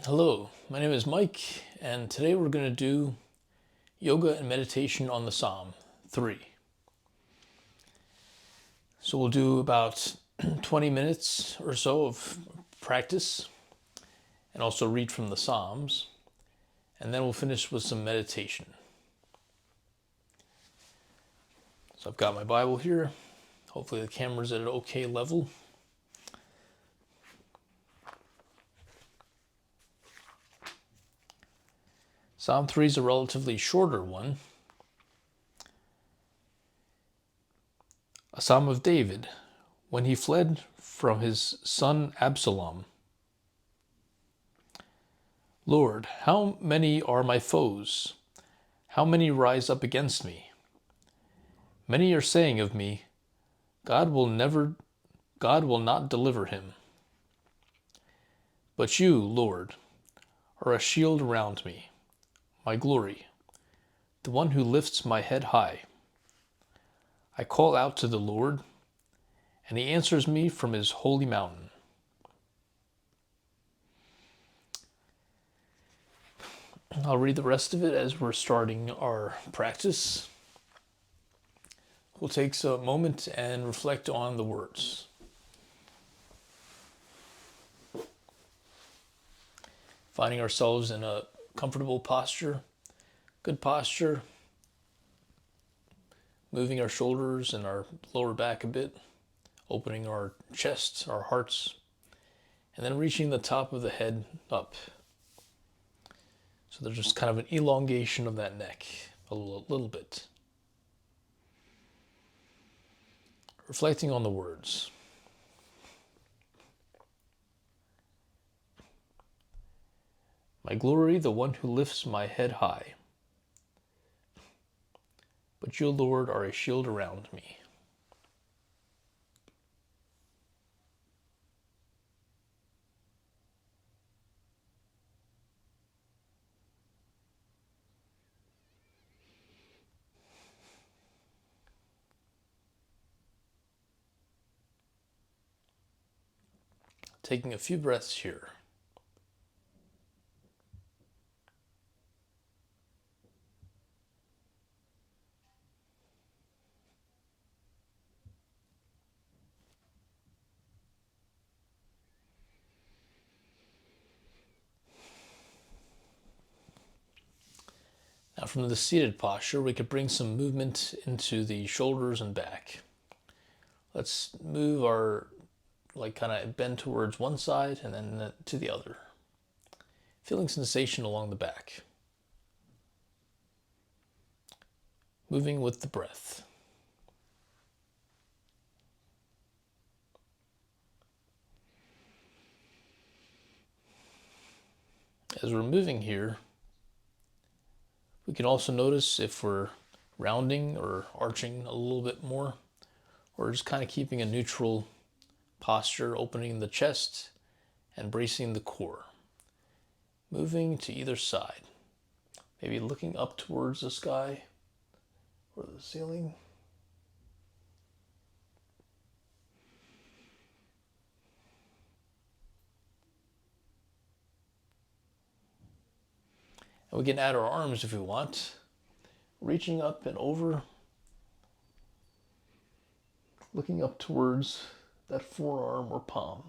Hello, my name is Mike, and today we're going to do yoga and meditation on the Psalm 3. So we'll do about 20 minutes or so of practice and also read from the Psalms, and then we'll finish with some meditation. So I've got my Bible here. Hopefully the camera's at an okay level. Psalm 3 is a relatively shorter one. A Psalm of David, when he fled from his son Absalom. Lord, how many are my foes? How many rise up against me? Many are saying of me, God will not deliver him. But you, Lord, are a shield around me, my glory, the one who lifts my head high. I call out to the Lord, and he answers me from his holy mountain. I'll read the rest of it as we're starting our practice. We'll take a moment and reflect on the words. Finding ourselves in a comfortable posture, good posture, moving our shoulders and our lower back a bit, opening our chest, our hearts, and then reaching the top of the head up. So there's just kind of an elongation of that neck, a little bit. Reflecting on the words. My glory, the one who lifts my head high. But you, Lord, are a shield around me. Taking a few breaths here. Now from the seated posture, we could bring some movement into the shoulders and back. Let's move our, kind of bend towards one side and then to the other. Feeling sensation along the back. Moving with the breath. As we're moving here, we can also notice if we're rounding or arching a little bit more, or just kind of keeping a neutral posture, opening the chest and bracing the core. Moving to either side, maybe looking up towards the sky or the ceiling. And we can add our arms if we want, reaching up and over, looking up towards that forearm or palm.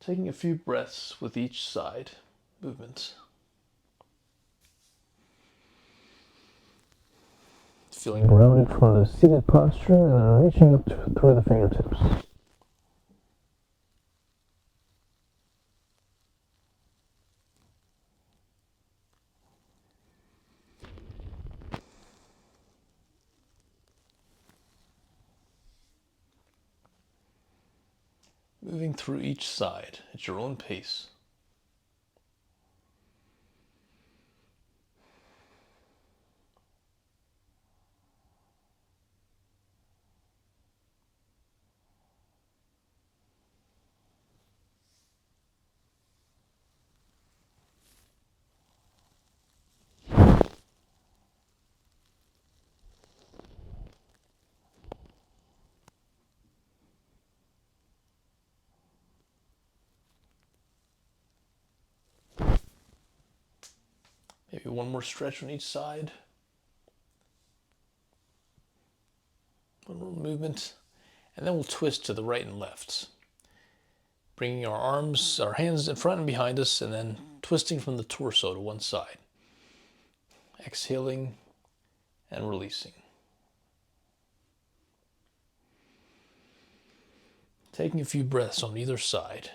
Taking a few breaths with each side movement. Feeling grounded from the seated posture and reaching up through the fingertips. Moving through each side at your own pace. Maybe one more stretch on each side. One more movement. And then we'll twist to the right and left. Bringing our hands in front and behind us, and then twisting from the torso to one side. Exhaling and releasing. Taking a few breaths on either side.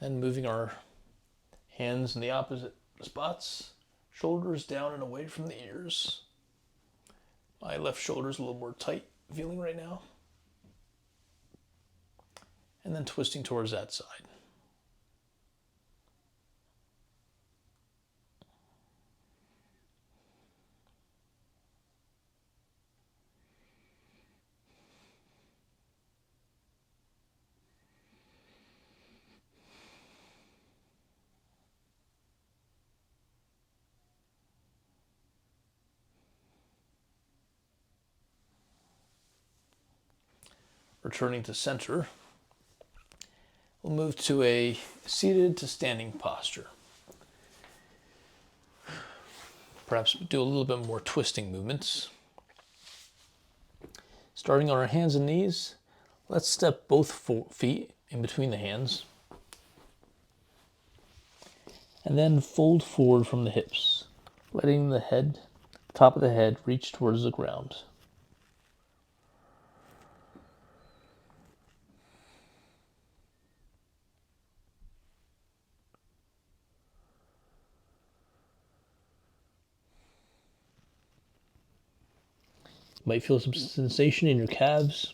And moving our hands in the opposite spots, shoulders down and away from the ears. My left shoulder is a little more tight feeling right now. And then twisting towards that side. Returning to center, we'll move to a seated to standing posture. Perhaps do a little bit more twisting movements. Starting on our hands and knees, let's step both feet in between the hands. And then fold forward from the hips, letting the top of the head reach towards the ground. You might feel some sensation in your calves.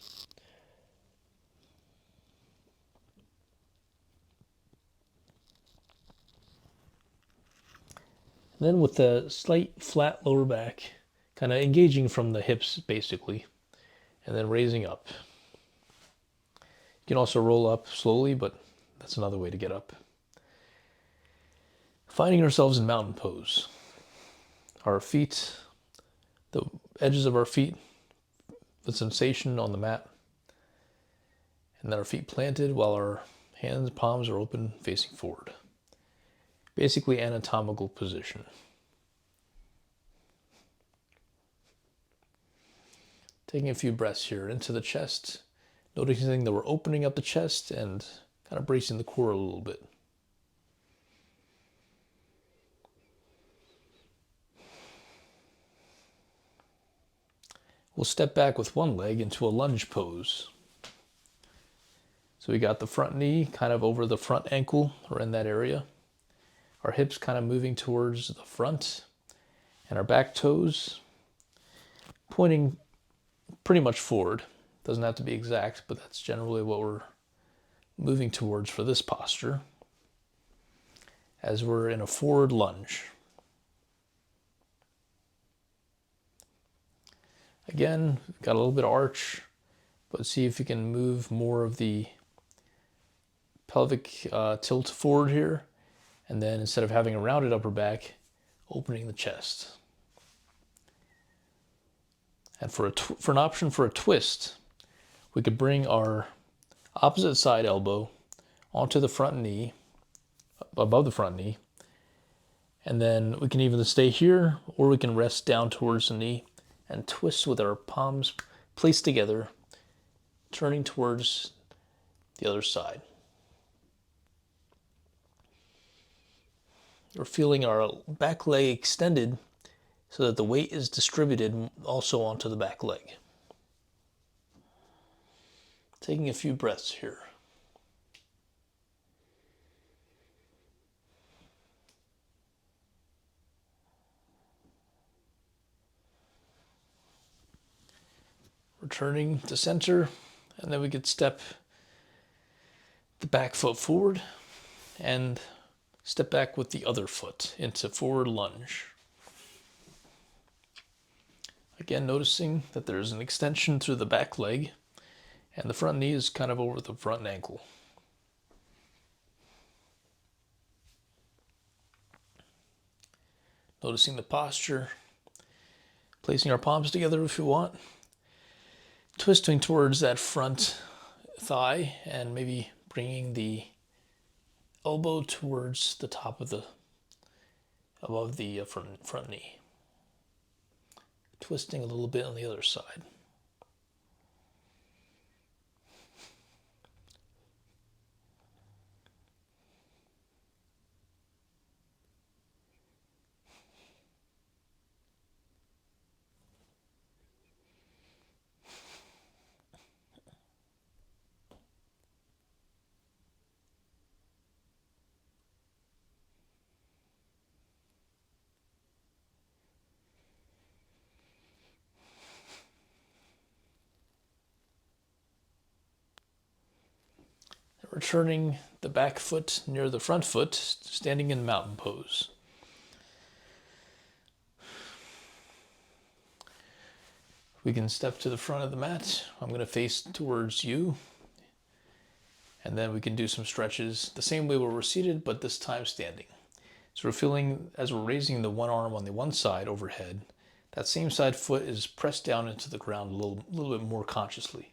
And then with the slight flat lower back, kind of engaging from the hips basically, and then raising up. You can also roll up slowly, but that's another way to get up. Finding ourselves in mountain pose. Our feet, the edges of our feet, the sensation on the mat, and then our feet planted while our hands, palms are open, facing forward. Basically anatomical position. Taking a few breaths here into the chest, noticing that we're opening up the chest and kind of bracing the core a little bit. We'll step back with one leg into a lunge pose. So we got the front knee kind of over the front ankle or in that area. Our hips kind of moving towards the front, and our back toes pointing pretty much forward. Doesn't have to be exact, but that's generally what we're moving towards for this posture as we're in a forward lunge. Again, got a little bit of arch, but see if you can move more of the pelvic tilt forward here. And then instead of having a rounded upper back, opening the chest. And for an option for a twist, we could bring our opposite side elbow onto the front knee, above the front knee. And then we can either stay here or we can rest down towards the knee and twist with our palms placed together, turning towards the other side. We're feeling our back leg extended so that the weight is distributed also onto the back leg. Taking a few breaths here. Returning to center, and then we could step the back foot forward and step back with the other foot into forward lunge. Again, noticing that there's an extension through the back leg and the front knee is kind of over the front ankle. Noticing the posture, Placing our palms together if you want. Twisting towards that front thigh and maybe bringing the elbow towards the top of the, above the front knee. Twisting a little bit on the other side. Returning the back foot near the front foot, standing in mountain pose. We can step to the front of the mat. I'm going to face towards you. And then we can do some stretches the same way where we're seated, but this time standing. So we're feeling, as we're raising the one arm on the one side overhead, that same side foot is pressed down into the ground a little bit more consciously.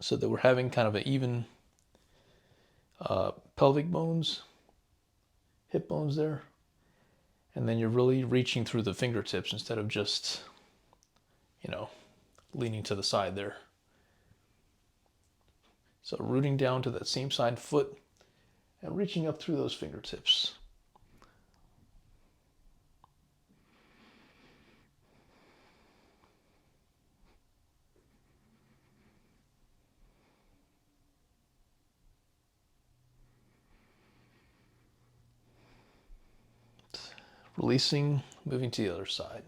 So that we're having kind of an even pelvic bones, hip bones there. And then you're really reaching through the fingertips instead of just, leaning to the side there. So rooting down to that same side foot and reaching up through those fingertips. Releasing, moving to the other side.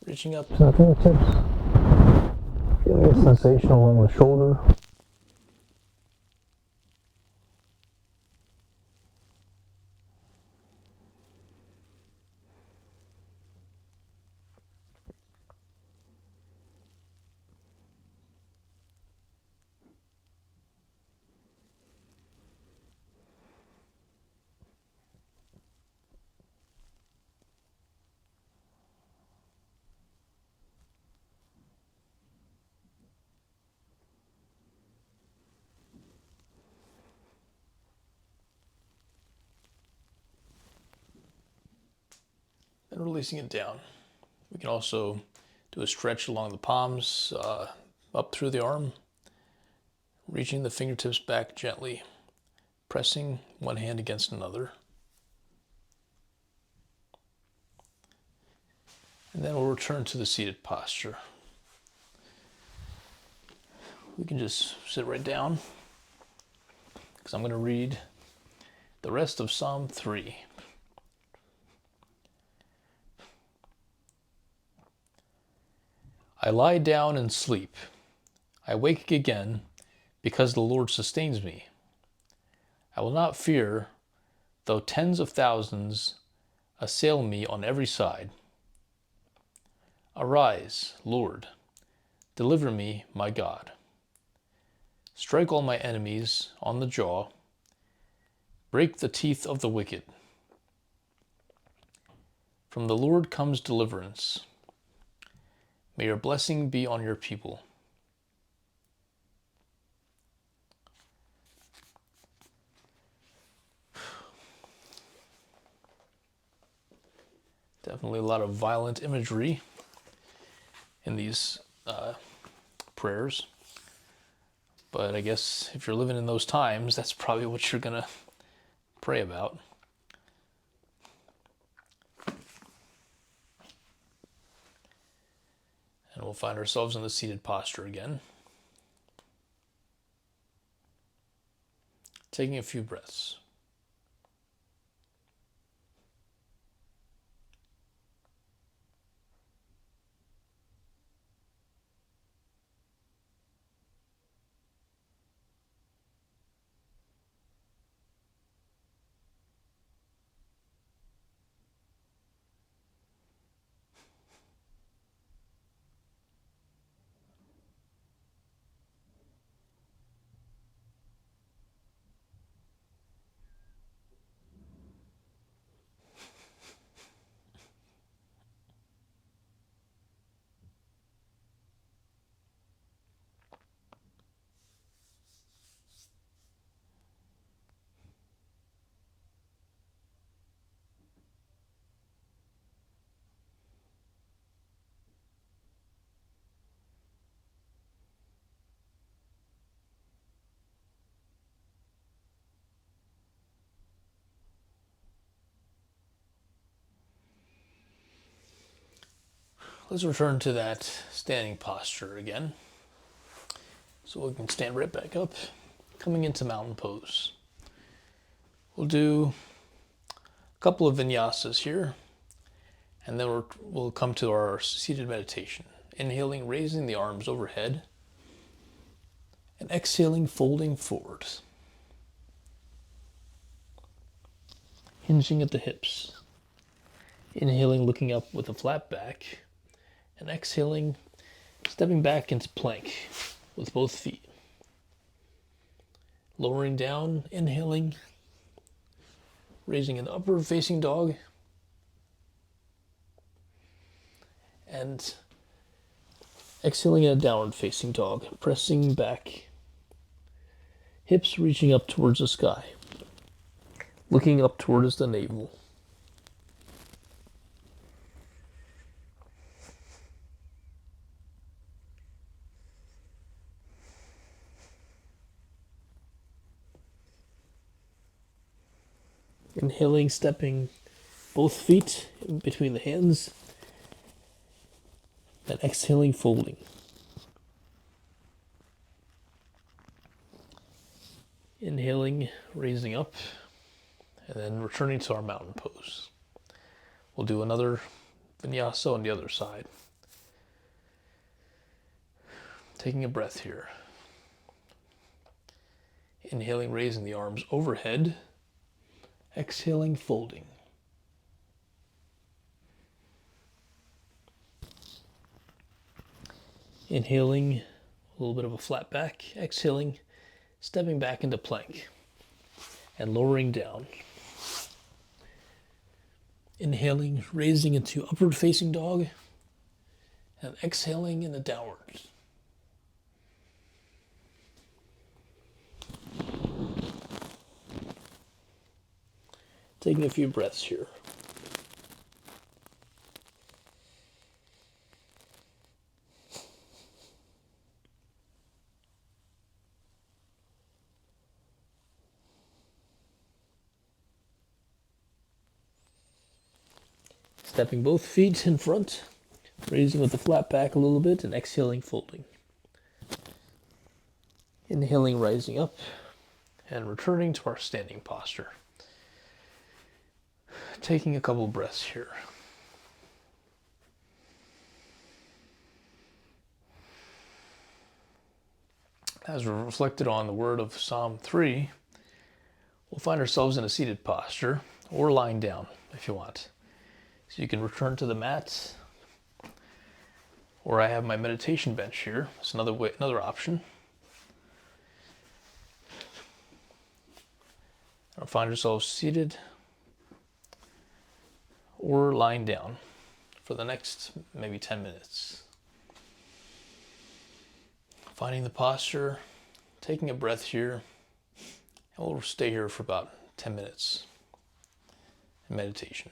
Reaching up to the fingertips. Feeling a sensation along the shoulder. And releasing it down. We can also do a stretch along the palms, up through the arm, reaching the fingertips back gently, pressing one hand against another. And then we'll return to the seated posture. We can just sit right down, because I'm going to read the rest of Psalm 3. I lie down and sleep. I wake again because the Lord sustains me. I will not fear, though tens of thousands assail me on every side. Arise, Lord, deliver me, my God. Strike all my enemies on the jaw. Break the teeth of the wicked. From the Lord comes deliverance. May your blessing be on your people. Definitely a lot of violent imagery in these prayers. But I guess if you're living in those times, that's probably what you're going to pray about. And we'll find ourselves in the seated posture again. Taking a few breaths. let's return to that standing posture again. So we can stand right back up, coming into mountain pose. We'll do a couple of vinyasas here, and then we'll come to our seated meditation. Inhaling, raising the arms overhead, and exhaling, folding forward. Hinging at the hips. Inhaling, looking up with a flat back, and exhaling, stepping back into plank with both feet. Lowering down, inhaling, raising an upward facing dog, and exhaling in a downward facing dog, pressing back, hips reaching up towards the sky, looking up towards the navel. Inhaling, stepping both feet in between the hands, and exhaling, folding. Inhaling, raising up, and then returning to our mountain pose. We'll do another vinyasa on the other side. Taking a breath here. Inhaling, raising the arms overhead. Exhaling, folding. Inhaling, a little bit of a flat back. Exhaling, stepping back into plank and lowering down. Inhaling, raising into upward facing dog, and exhaling in the downward. Taking a few breaths here. Stepping both feet in front, raising with the flat back a little bit, and exhaling, folding. Inhaling, rising up, and returning to our standing posture. Taking a couple breaths here. As reflected on the word of Psalm 3, we'll find ourselves in a seated posture or lying down if you want. So you can return to the mat, or I have my meditation bench here. It's another option. Or find yourselves seated or lying down for the next maybe 10 minutes. Finding the posture, taking a breath here, and we'll stay here for about 10 minutes in meditation.